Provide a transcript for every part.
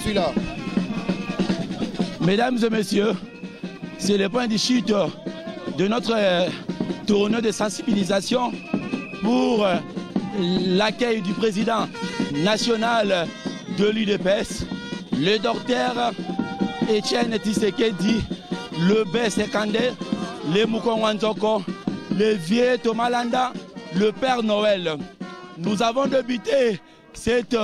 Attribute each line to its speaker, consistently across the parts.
Speaker 1: suis là.
Speaker 2: Mesdames et messieurs, c'est le point de chute de notre tournée de sensibilisation pour l'accueil du président national de l'UDPS, le docteur Etienne Tshisekedi, le B-Sekandé, le Mukongwanzoko, le vieux Thomas Landa, le Père Noël. Nous avons débuté cette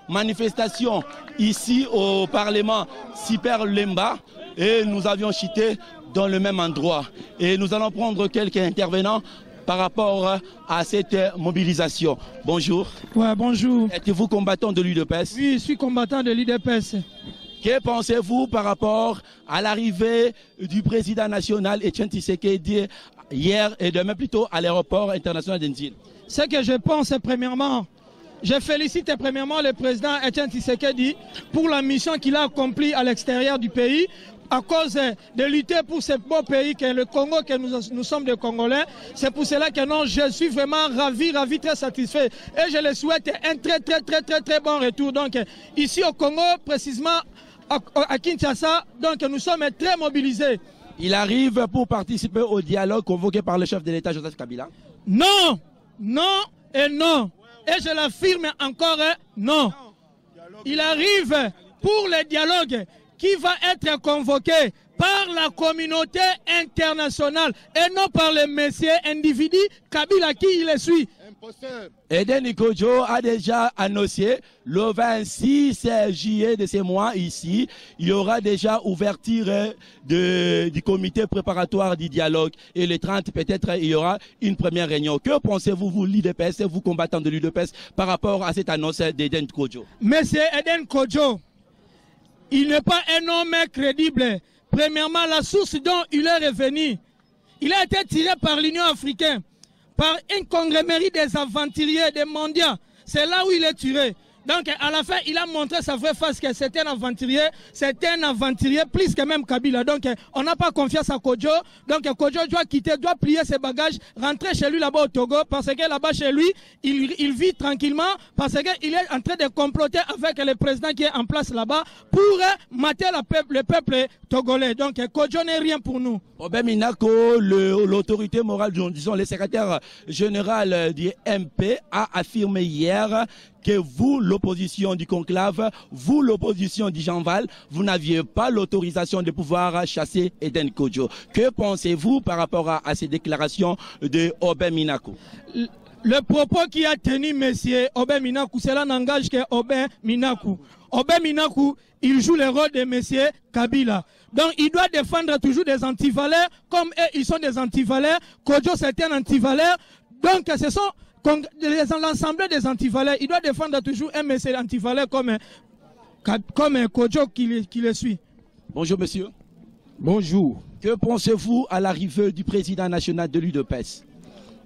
Speaker 2: manifestation ici au Parlement Super Lemba et nous avions chuté dans le même endroit. Et nous allons prendre quelques intervenants par rapport à cette mobilisation. Bonjour.
Speaker 3: Ouais, bonjour.
Speaker 2: Êtes-vous combattant de l'UDPS?
Speaker 3: Oui, je suis combattant de l'UDPS.
Speaker 2: Que pensez-vous par rapport à l'arrivée du président national Etienne Tshisekedi hier et demain plutôt à l'aéroport international d'Nzil?
Speaker 3: Ce que je pense, premièrement, je félicite premièrement le président Etienne Tshisekedi pour la mission qu'il a accomplie à l'extérieur du pays à cause de lutter pour ce beau pays qu'est le Congo, que nous sommes des Congolais. C'est pour cela que non, je suis vraiment ravi, très satisfait. Et je le souhaite un très bon retour. Donc ici au Congo, précisément à Kinshasa, donc nous sommes très mobilisés.
Speaker 2: Il arrive pour participer au dialogue convoqué par le chef de l'État Joseph Kabila?
Speaker 3: Non, non et non. Et je l'affirme encore, non. Il arrive pour le dialogue qui va être convoqué par la communauté internationale et non par les messieurs individus Kabila qui il suit.
Speaker 2: Eden Kojo a déjà annoncé le 26 juillet de ce mois ici, il y aura déjà ouverture du comité préparatoire du dialogue et le 30 peut-être il y aura une première réunion. Que pensez-vous, vous l'UDPS, vous combattants de l'UDPS, par rapport à cette annonce d'Eden Kojo?
Speaker 3: Monsieur Eden Kojo, il n'est pas un homme crédible. Premièrement, la source dont il est revenu, il a été tiré par l'Union africaine, par une conglomérie des aventuriers, des mendiants. C'est là où il est tiré. Donc à la fin, il a montré sa vraie face que c'était un aventurier plus que même Kabila. Donc on n'a pas confiance à Kojo. Donc Kojo doit quitter, doit plier ses bagages, rentrer chez lui là-bas au Togo, parce que là-bas chez lui, il vit tranquillement, parce qu'il est en train de comploter avec le président qui est en place là-bas pour mater le peuple togolais. Donc Kojo n'est rien pour nous.
Speaker 2: Obem Inako, l'autorité morale, disons le secrétaire général du MP, a affirmé hier que vous, l'opposition du conclave, vous, l'opposition du Jean-Val, vous n'aviez pas l'autorisation de pouvoir chasser Eden Kojo. Que pensez-vous par rapport à ces déclarations de Obem Inako?
Speaker 3: Le propos qui a tenu monsieur Obem Inakou, cela n'engage que Obem Inakou. Obem Inakou, il joue le rôle de monsieur Kabila. Donc il doit défendre toujours des antivaleurs, comme eux, ils sont des antivaleurs. Kojo, c'est un antivaleur. Donc ce sont l'ensemble des antivaleurs. Il doit défendre toujours un monsieur antivaleur comme Kojo qui le suit.
Speaker 2: Bonjour monsieur.
Speaker 4: Bonjour.
Speaker 2: Que pensez-vous à l'arrivée du président national de l'UDPS?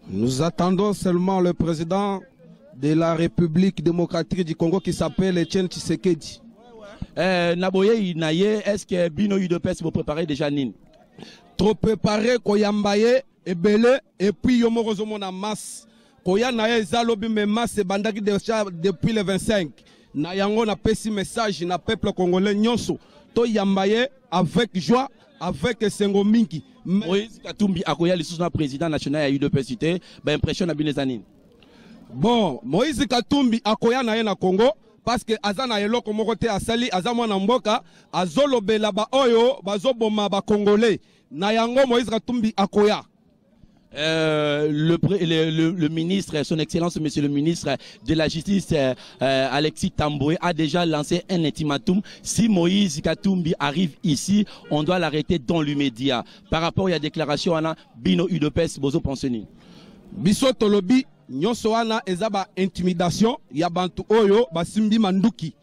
Speaker 4: Nous attendons seulement le président de la République démocratique du Congo qui s'appelle Etienne Tshisekedi.
Speaker 2: Naboye Inaye, est-ce que Bino UDPS vous préparez déjà Nine?
Speaker 4: Trop préparé, Koyambaye, Ebele, et puis Yomorozomona masse. Koyanaye Zalobi me masse bandaki déjà depuis le 25. Nayango na pesi message na peuple congolais nyonso. To Yambaye avec joie, avec Sengominki.
Speaker 2: Moïse Katumbi akoya le président national à UDPS, ben impression na binezanine.
Speaker 4: Bon, Moïse Katumbi akoya na ye na Congo parce que azana eloko moko te asali azamwa na mboka azolobela ba oyo bazoboma ba congolais. Na yango Moïse Katumbi akoya.
Speaker 2: Le ministre, son excellence monsieur le ministre de la justice Alexis Tamboué a déjà lancé un ultimatum. Si Moïse Katumbi arrive ici, on doit l'arrêter dans l'immédiat. Par rapport à la déclaration à Bino UDPS Bozo Pensoni.
Speaker 4: Biso tolobi nyonso wana ezaba intimidation ya bantu oyo basimbi manduki.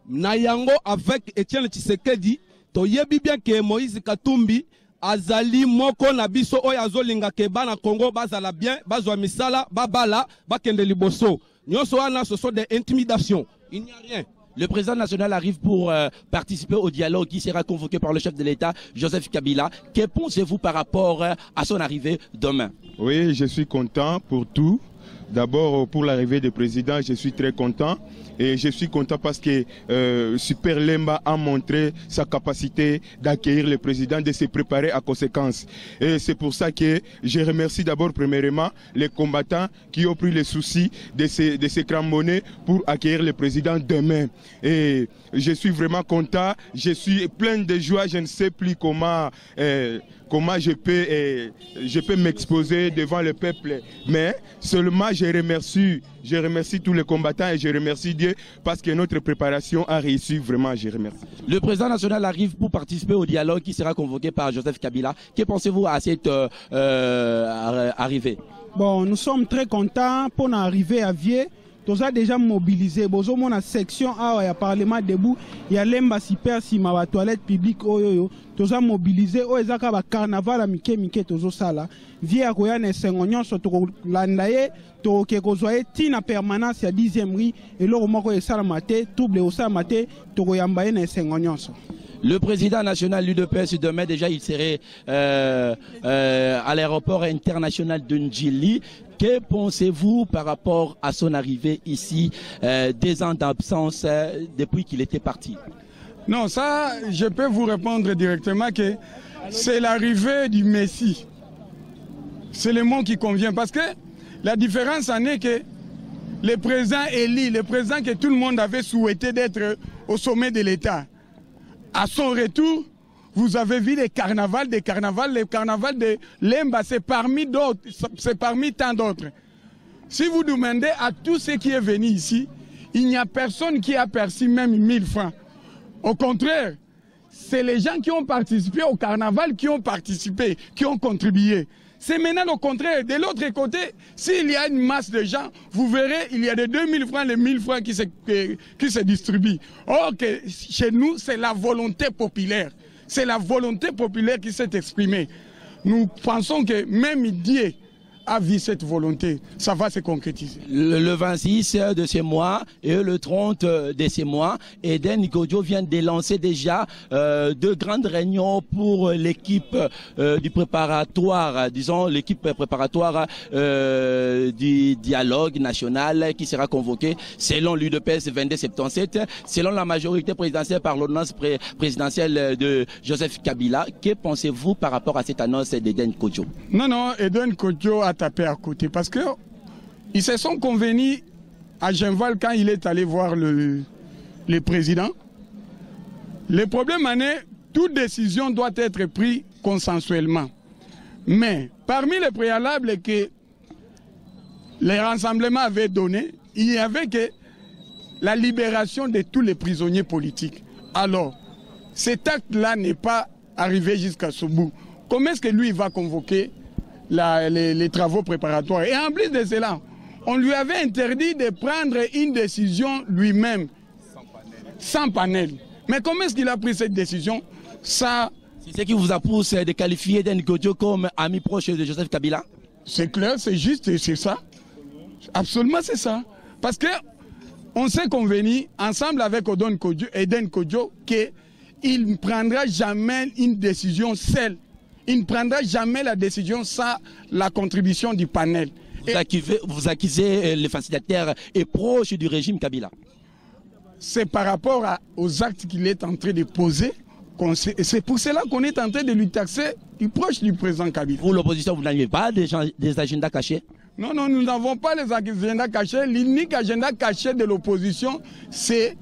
Speaker 4: Na yango avec Etienne Tshisekedi toyebi bien que Moïse Katumbi azali moko na biso oyo azolinga ke bana Congo bazala bien bazwa misala babala bakende liboso nyonso wana ce sont des intimidations. Il n'y a rien.
Speaker 2: Le président national arrive pour participer au dialogue qui sera convoqué par le chef de l'État, Joseph Kabila. Que pensez-vous par rapport à son arrivée demain?
Speaker 5: Oui, je suis content pour tout.
Speaker 1: D'abord, pour l'arrivée du président, je suis très content. Et je suis content parce que Super Lemba a montré sa capacité d'accueillir le président, de se préparer à conséquence. Et c'est pour ça que je remercie d'abord premièrement les combattants qui ont pris le souci de se cramponner pour accueillir le président demain. Et je suis vraiment content, je suis plein de joie, je ne sais plus comment je peux m'exposer devant le peuple. Mais seulement je remercie tous les combattants et je remercie Dieu parce que notre préparation a réussi, vraiment je remercie.
Speaker 2: Le président national arrive pour participer au dialogue qui sera convoqué par Joseph Kabila. Que pensez-vous à cette arrivée?
Speaker 5: Bon, nous sommes très contents pour arriver à Vieux. Tous a déjà mobilisé. Bozo mon section A, il y a parlement debout, il y a l'emba super si ma toilette publique oyoyo. Tous a mobilisé. O ezaka ba carnaval a mike tozo sala. Via koya ne sengonyon soto landaye to ke kozoye tina permanence ya 10e rue et lo moko esala maté double osa maté to koyambaye ne sengonyon so.
Speaker 2: Le président national l'UDPS demain déjà il serait à l'aéroport international de Ndjili. Que pensez-vous par rapport à son arrivée ici, 2 ans d'absence depuis qu'il était parti?
Speaker 6: Non, ça, je peux vous répondre directement que c'est l'arrivée du Messie. C'est le mot qui convient parce que la différence en est que le président Eli, le président que tout le monde avait souhaité d'être au sommet de l'État, à son retour, vous avez vu les carnavals, le carnaval de Lemba, c'est parmi d'autres, c'est parmi tant d'autres. Si vous demandez à tous ceux qui sont venus ici, il n'y a personne qui a perçu même 1000 francs. Au contraire, c'est les gens qui ont participé au carnaval qui ont participé, qui ont contribué. C'est maintenant au contraire. De l'autre côté, s'il y a une masse de gens, vous verrez, il y a de 2000 francs, les 1000 francs qui se distribuent. Or, que chez nous, c'est la volonté populaire. C'est la volonté populaire qui s'est exprimée. Nous pensons que même Dieu a vu cette volonté, ça va se concrétiser.
Speaker 2: Le 26 de ce mois et le 30 de ce mois, Eden Nkodjo vient de lancer déjà 2 grandes réunions pour l'équipe du préparatoire, disons l'équipe préparatoire du dialogue national qui sera convoquée selon l'UDPS 2277, selon la majorité présidentielle par l'ordonnance présidentielle de Joseph Kabila. Que pensez-vous par rapport à cette annonce d'Eden Nkodjo?
Speaker 6: Non, Eden Nkodjo a tapé à côté parce que ils se sont convenus à Genval quand il est allé voir le président. Le problème en est, toute décision doit être prise consensuellement. Mais parmi les préalables que les rassemblements avaient donné, il y avait que la libération de tous les prisonniers politiques. Alors, cet acte-là n'est pas arrivé jusqu'à ce bout. Comment est-ce que lui va convoquer les travaux préparatoires? Et en plus de cela, on lui avait interdit de prendre une décision lui-même, sans panel. Mais comment est-ce qu'il a pris cette décision? Ça,
Speaker 2: c'est ce qui vous a poussé de qualifier Eden Nkodjo comme ami proche de Joseph Kabila?
Speaker 6: C'est clair, c'est juste, c'est ça. Absolument, c'est ça. Parce que on s'est convenu, ensemble avec Eden Nkodjo, qu'il ne prendra jamais une décision seule. Il ne prendra jamais la décision sans la contribution du panel.
Speaker 2: Vous accusez les facilitateurs et proches du régime Kabila?
Speaker 6: C'est par rapport aux actes qu'il est en train de poser. C'est pour cela qu'on est en train de lui taxer du proche du président Kabila.
Speaker 2: Pour l'opposition, vous n'avez pas des agendas cachés?
Speaker 6: Non, nous n'avons pas les agendas cachés. L'unique agenda caché de l'opposition, c'est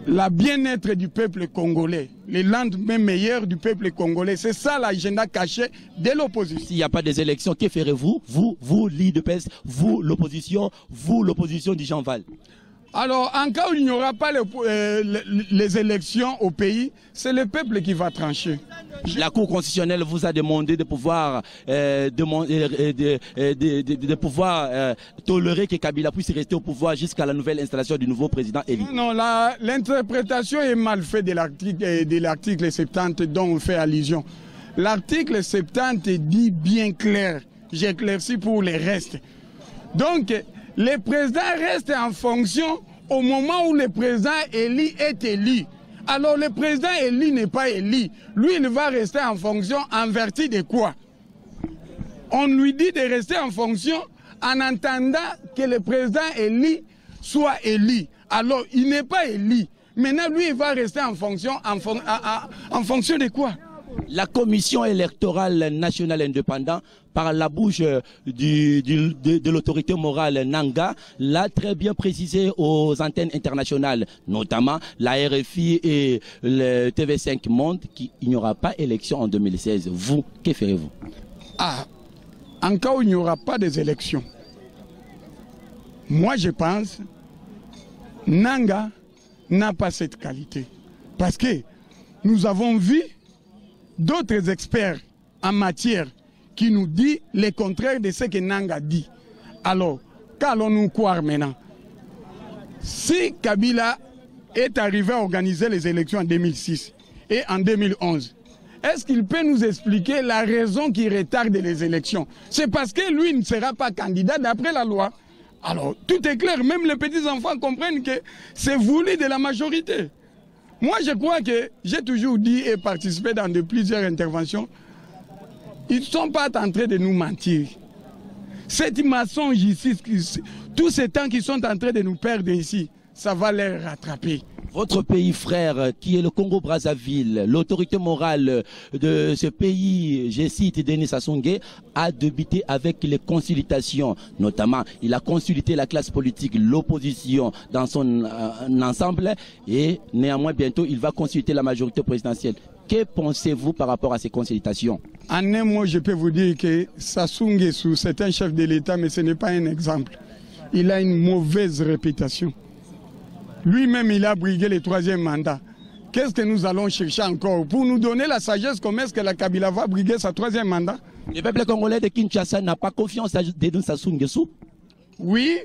Speaker 6: la bien-être du peuple congolais, les lendemains meilleurs du peuple congolais. C'est ça l'agenda caché de l'opposition.
Speaker 2: S'il n'y a pas des élections, que ferez-vous? Vous, l'UDPS, vous, l'opposition du Jean Val?
Speaker 6: Alors, en cas où il n'y aura pas les élections au pays, c'est le peuple qui va trancher.
Speaker 2: La Cour constitutionnelle vous a demandé de pouvoir, tolérer que Kabila puisse rester au pouvoir jusqu'à la nouvelle installation du nouveau président élu.
Speaker 6: Non, l'interprétation est mal faite de l'article 70 dont on fait allusion. L'article 70 dit bien clair, j'éclaircis pour les restes. Donc, le président reste en fonction au moment où le président élu est élu. Alors le président élu n'est pas élu. Lui, il va rester en fonction en vertu de quoi? On lui dit de rester en fonction en attendant que le président élu soit élu. Alors, il n'est pas élu. Maintenant, lui, il va rester en fonction de quoi?
Speaker 2: La commission électorale nationale indépendante, par la bouche de l'autorité morale Nanga, l'a très bien précisé aux antennes internationales, notamment la RFI et le TV5 Monde, qu'il n'y aura pas élection en 2016. Vous, que ferez-vous?
Speaker 6: En cas où il n'y aura pas des élections, moi je pense Nanga n'a pas cette qualité. Parce que nous avons vu d'autres experts en matière qui nous disent le contraire de ce que Nanga dit. Alors, qu'allons-nous croire maintenant? Si Kabila est arrivé à organiser les élections en 2006 et en 2011, est-ce qu'il peut nous expliquer la raison qui retarde les élections? C'est parce que lui ne sera pas candidat d'après la loi. Alors, tout est clair, même les petits-enfants comprennent que c'est voulu de la majorité. Moi, je crois que j'ai toujours dit et participé dans plusieurs interventions, ils ne sont pas en train de nous mentir. Cette mensonge ici, tous ces temps qu'ils sont en train de nous perdre ici, ça va les rattraper.
Speaker 2: Votre pays frère, qui est le Congo-Brazzaville, l'autorité morale de ce pays, je cite Denis Sassou Nguesso, a débuté avec les consultations. Notamment, il a consulté la classe politique, l'opposition dans son ensemble, et néanmoins, bientôt, il va consulter la majorité présidentielle. Que pensez-vous par rapport à ces consultations?
Speaker 6: En un mot, je peux vous dire que Sassou Nguesso, c'est un chef de l'État, mais ce n'est pas un exemple. Il a une mauvaise réputation. Lui-même, il a brigué le 3e mandat. Qu'est-ce que nous allons chercher encore pour nous donner la sagesse? Comment est-ce que la Kabila va briguer sa 3e mandat?
Speaker 2: Le peuple congolais de Kinshasa n'a pas confiance à Denis Sassou Nguesso?
Speaker 6: Oui,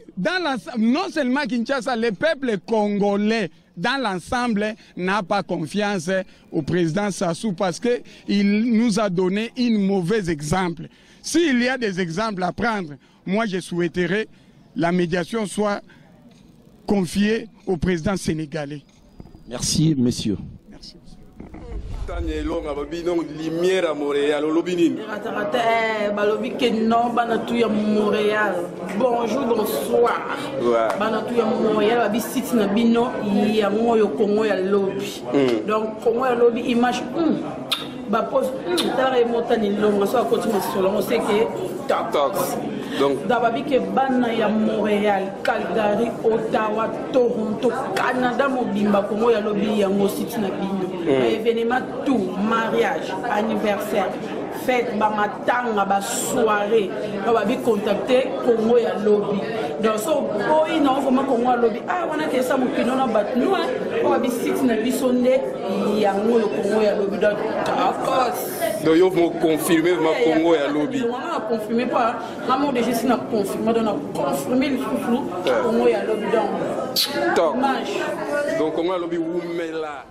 Speaker 6: non seulement Kinshasa, le peuple congolais dans l'ensemble n'a pas confiance au président Sassou parce qu'il nous a donné un mauvais exemple. S'il y a des exemples à prendre, moi je souhaiterais la médiation soit confiée au président sénégalais.
Speaker 2: Merci, monsieur.
Speaker 6: Merci.
Speaker 7: Lumière à Montréal, bonjour, bonsoir. Donc, Congo ya lobby image. Bah pose tare motani longa so continue solo on sait que tox donc d'abord que bana ya Montréal, Calgary, Ottawa, Toronto, Canada mobimba Congo ya lobby yango site na bino événement tout mariage anniversaire fête ba matanga ba soirée ba bi contacter Congo ya lobby donc so boy non vraiment Congo ya lobby wana ke sa mukino na batnu ba bi site na bisonde yango yo Congo ya lobby donc il faut confirmer le Congo et le lobby. On a confirmé pas. On a déjà confirmé. On a confirmé le Congo et le lobby. Donc Congo et le lobby où met là.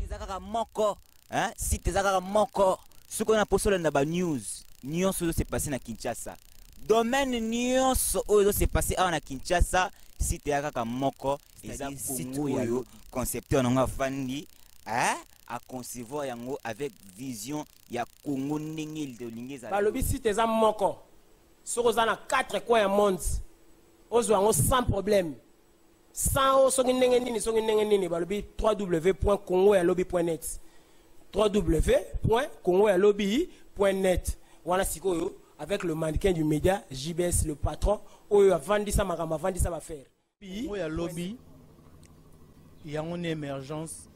Speaker 8: Ezaka moko, hein? Si ezaka moko, ce qu'on a posté dans la news, news s'est passé na Kinshasa. Domaine news s'est passé à Kinshasa. Si tu as moko, c'est-à-dire concepteur n'a fandi à concevoir yango avec vision ya Congo ndenge de lingeza.
Speaker 9: Ba lobi si tu as moko, sur na 4 coins du monde, ozo sans problème. Sans so ndenge nini ba lobi www.congoyalobi.net. www.congoyalobi.net. Voilà sikoyo avec le mannequin du média JBS le patron. Oyo avandi sa makamba avandi sa affaire.
Speaker 10: Congo ya lobby il y a une émergence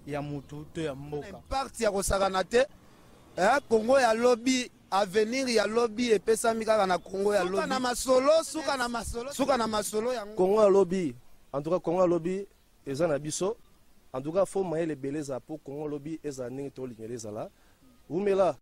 Speaker 10: il y a mutu to ya mboka
Speaker 11: parti ya kosakana te Congo ya lobby avenir ya lobby epesami kaka na Congo ya lobby suka na masolo ya
Speaker 12: Congo ya lobby en tout cas Congo ya lobby eza na biso en tout cas faut maye les beleza pour Congo lobby eza ningi to lingeleza la umela